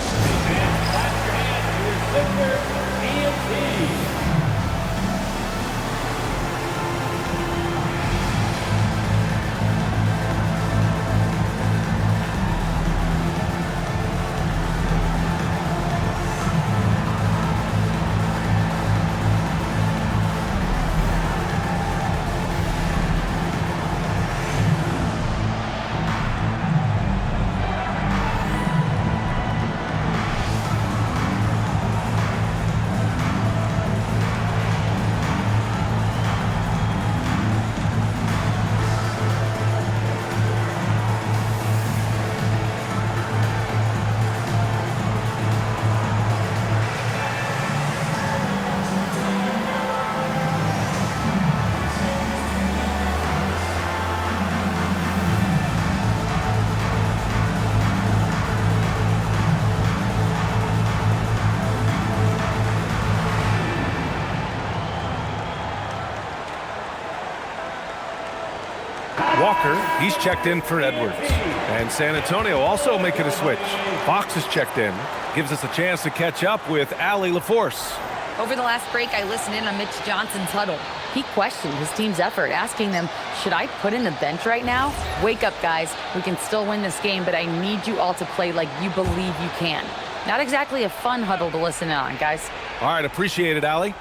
Walker, he's checked in for Edwards. And San Antonio also making a switch. Fox is checked in. Gives us a chance to catch up with Allie LaForce. Over the last break, I listened in on Mitch Johnson's huddle. He questioned his team's effort, asking them, should I put in the bench right now? Wake up, guys. We can still win this game, but I need you all to play like you believe you can. Not exactly a fun huddle to listen in on, guys. All right, appreciate it, Allie.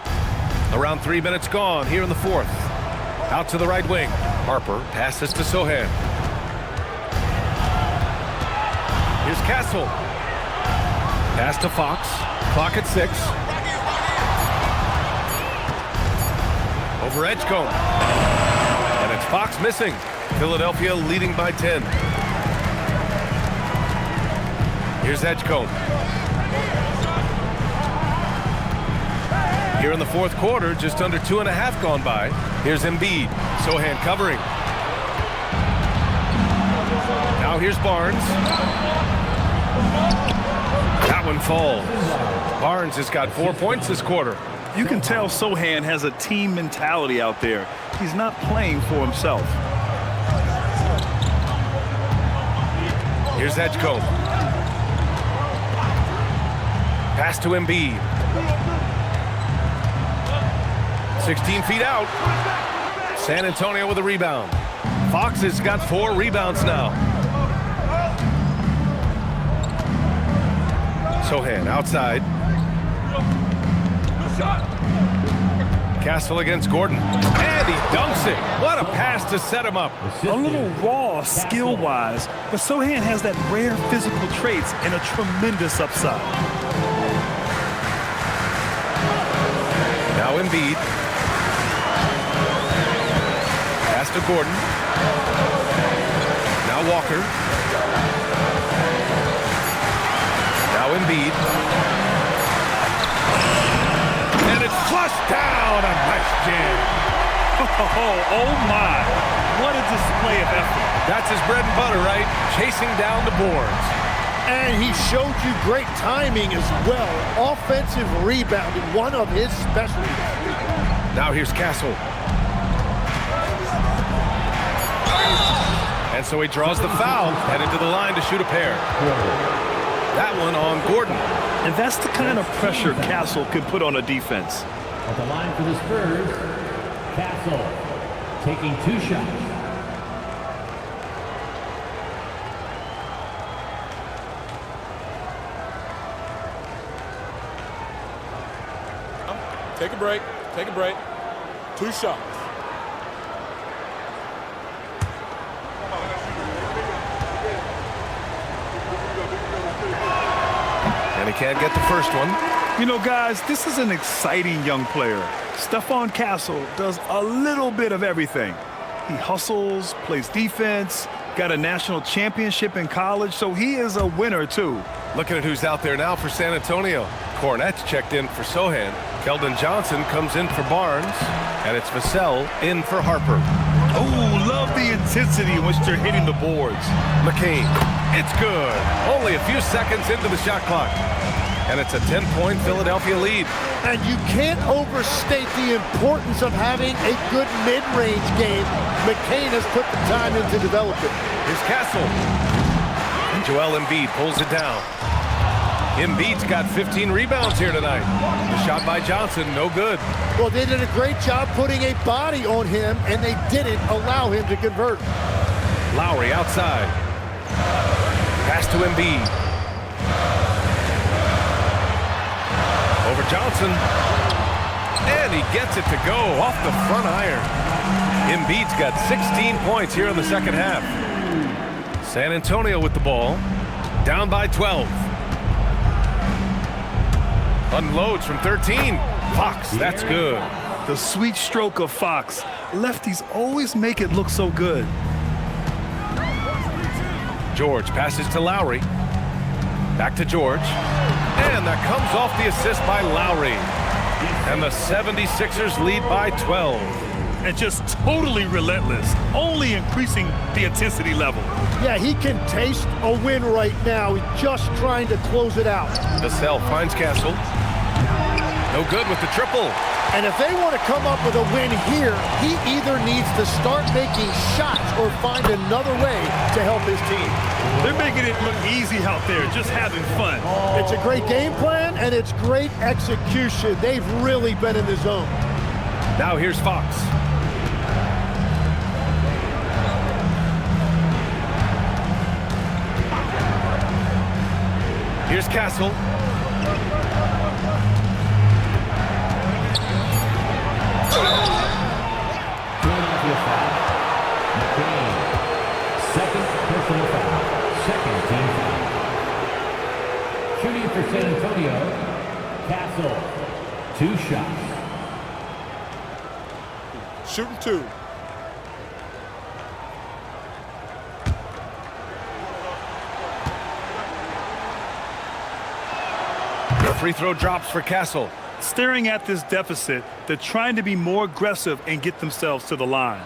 Around 3 minutes gone here in the fourth. Out to the right wing. Harper passes to Sohan. Here's Castle. Pass to Fox. Clock at 6. Over Edgecombe. And it's Fox missing. Philadelphia leading by 10. Here's Edgecombe. Here in the fourth quarter, just under 2.5 gone by. Here's Embiid. Sohan covering. Now here's Barnes. That one falls. Barnes has got 4 points this quarter. You can tell Sohan has a team mentality out there. He's not playing for himself. Here's Edgecombe. Pass to Embiid. 16 feet out. San Antonio with a rebound. Fox has got 4 rebounds now. Sohan outside. Castle against Gordon. And he dunks it. What a pass to set him up. A little raw skill-wise, but Sohan has that rare physical traits and a tremendous upside. Now Embiid. Pass to Gordon. Now Walker. Now Embiid. And it's flushed down. A nice jam. Oh my. What a display of effort. That's his bread and butter, right? Chasing down the boards. And he showed you great timing as well. Offensive rebounding, one of his specialties. Now here's Castle. And so he draws the foul, headed to the line to shoot a pair. That one on Gordon. And that's the kind of pressure Castle can put on a defense. At the line for the Spurs, Castle taking 2 shots. Take a break. Take a break. 2 shots. And he can't get the first one. You know, guys, this is an exciting young player. Stephon Castle does a little bit of everything. He hustles, plays defense, got a national championship in college, so he is a winner, too. Looking at who's out there now for San Antonio. Cornette's checked in for Sohan. Keldon Johnson comes in for Barnes. And it's Vassell in for Harper. Oh, love the intensity in which they're hitting the boards. McCain. It's good. Only a few seconds into the shot clock. And it's a 10-point Philadelphia lead. And you can't overstate the importance of having a good mid-range game. McCain has put the time in to develop it. Here's Castle. And Joel Embiid pulls it down. Embiid's got 15 rebounds here tonight. The shot by Johnson, no good. Well, they did a great job putting a body on him, and they didn't allow him to convert. Lowry outside. Pass to Embiid. Over Johnson. And he gets it to go off the front iron. Embiid's got 16 points here in the second half. San Antonio with the ball. Down by 12. Unloads from 13. Fox, that's good. The sweet stroke of Fox. Lefties always make it look so good. George passes to Lowry. Back to George. And that comes off the assist by Lowry. And the 76ers lead by 12. And just totally relentless, only increasing the intensity level. Yeah, he can taste a win right now. He's just trying to close it out. Vassell finds Castle. No good with the triple. And if they want to come up with a win here, he either needs to start making shots or find another way to help his team. They're making it look easy out there, just having fun. It's a great game plan, and it's great execution. They've really been in the zone. Now here's Fox. Here's Castle. Second personal foul. Second team foul. Shooting for San Antonio, Castle. 2 shots. Shooting 2. The free throw drops for Castle. Staring at this deficit, they're trying to be more aggressive and get themselves to the line.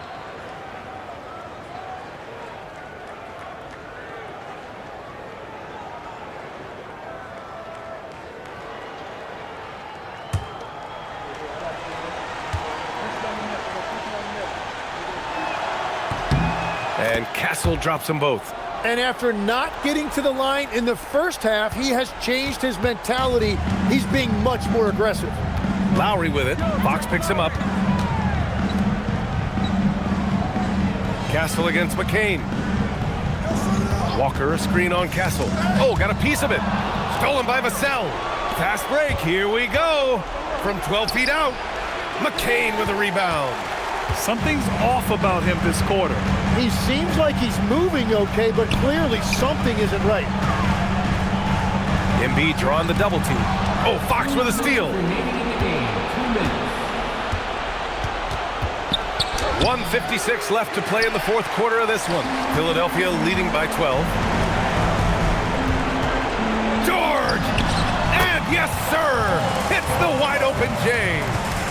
And Castle drops them both. And after not getting to the line in the first half, he has changed his mentality. He's being much more aggressive. Lowry with it. Fox picks him up. Castle against McCain. Walker, a screen on Castle. Oh, got a piece of it. Stolen by Vassell. Fast break. Here we go. From 12 feet out. McCain with a rebound. Something's off about him this quarter. He seems like he's moving okay, but clearly something isn't right. Embiid drawing the double team. Oh, Fox with a steal. 1:56 left to play in the fourth quarter of this one. Philadelphia leading by 12. George! And yes, sir! It's the wide open J.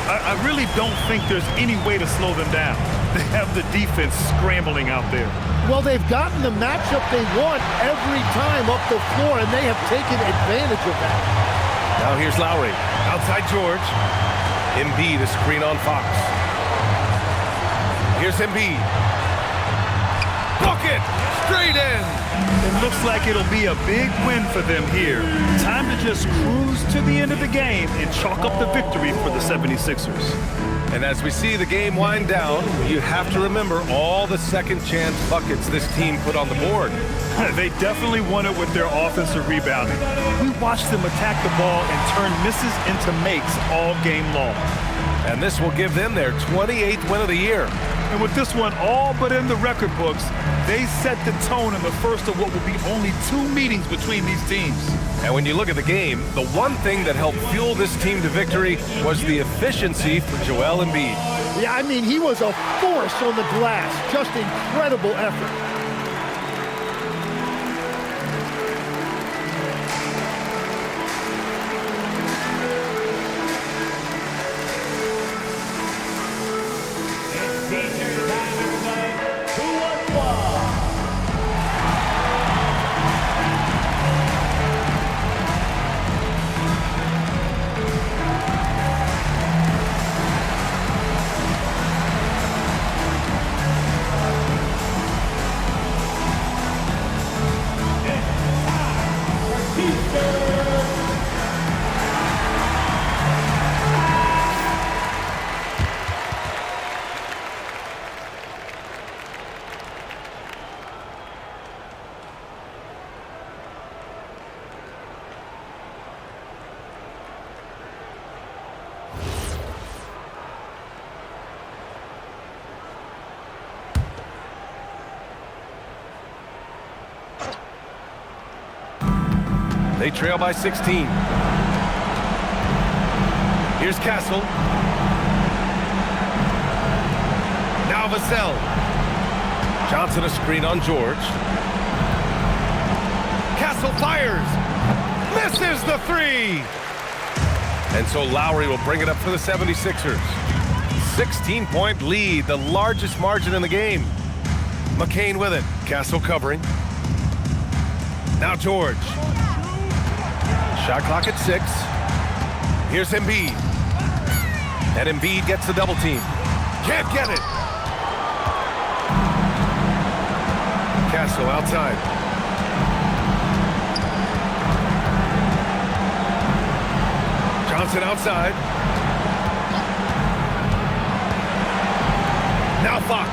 I really don't think there's any way to slow them down. They have the defense scrambling out there. Well, they've gotten the matchup they want every time up the floor, and they have taken advantage of that. Now here's Lowry. Outside George. Embiid, a screen on Fox. Here's Embiid. Bucket! Straight in! It looks like it'll be a big win for them here. Time to just cruise to the end of the game and chalk up the victory for the 76ers. And as we see the game wind down, you have to remember all the second chance buckets this team put on the board. They definitely won it with their offensive rebounding. We watched them attack the ball and turn misses into makes all game long. And this will give them their 28th win of the year. And with this one all but in the record books, they set the tone in the first of what will be only 2 meetings between these teams. And when you look at the game, the one thing that helped fuel this team to victory was the efficiency for Joel Embiid. Yeah, I mean, he was a force on the glass. Just incredible effort. They trail by 16. Here's Castle. Now Vassell. Johnson a screen on George. Castle fires. Misses the 3. And so Lowry will bring it up for the 76ers. 16-point lead, the largest margin in the game. McCain with it. Castle covering. Now George. Shot clock at 6. Here's Embiid. And Embiid gets the double team. Can't get it. Castle outside. Johnson outside. Now Fox.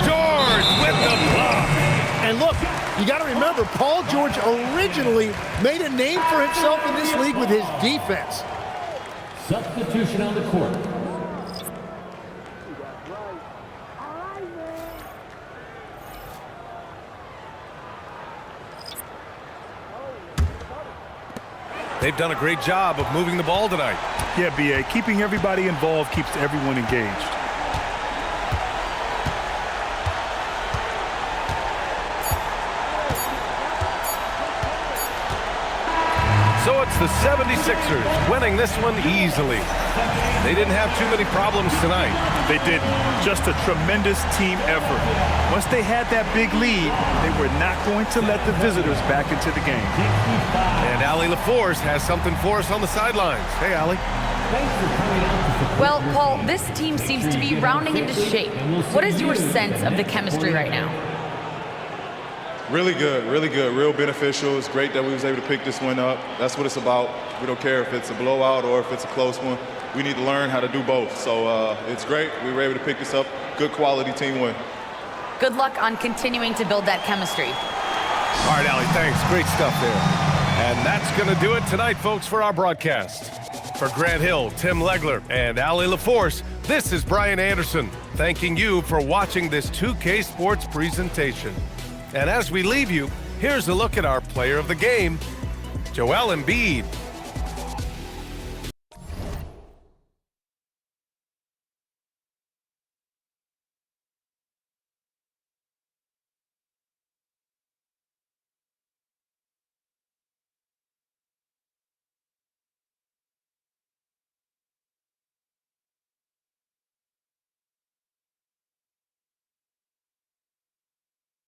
George with the block. And look, you got to remember, Paul George originally made a name for himself in this league with his defense. Substitution on the court. They've done a great job of moving the ball tonight. Yeah, B.A., keeping everybody involved keeps everyone engaged. So it's the 76ers winning this one easily. They didn't have too many problems tonight. They didn't. Just a tremendous team effort. Once they had that big lead, they were not going to let the visitors back into the game. And Allie LaForce has something for us on the sidelines. Hey, Allie. Well, Paul, this team seems to be rounding into shape. What is your sense of the chemistry right now? Really good, real beneficial. It's great that we was able to pick this one up. That's what it's about. We don't care if it's a blowout or if it's a close one. We need to learn how to do both. So it's great. We were able to pick this up. Good quality team win. Good luck on continuing to build that chemistry. All right, Allie, thanks. Great stuff there. And that's going to do it tonight, folks, for our broadcast. For Grant Hill, Tim Legler, and Allie LaForce, this is Brian Anderson, thanking you for watching this 2K Sports presentation. And as we leave you, here's a look at our player of the game, Joel Embiid.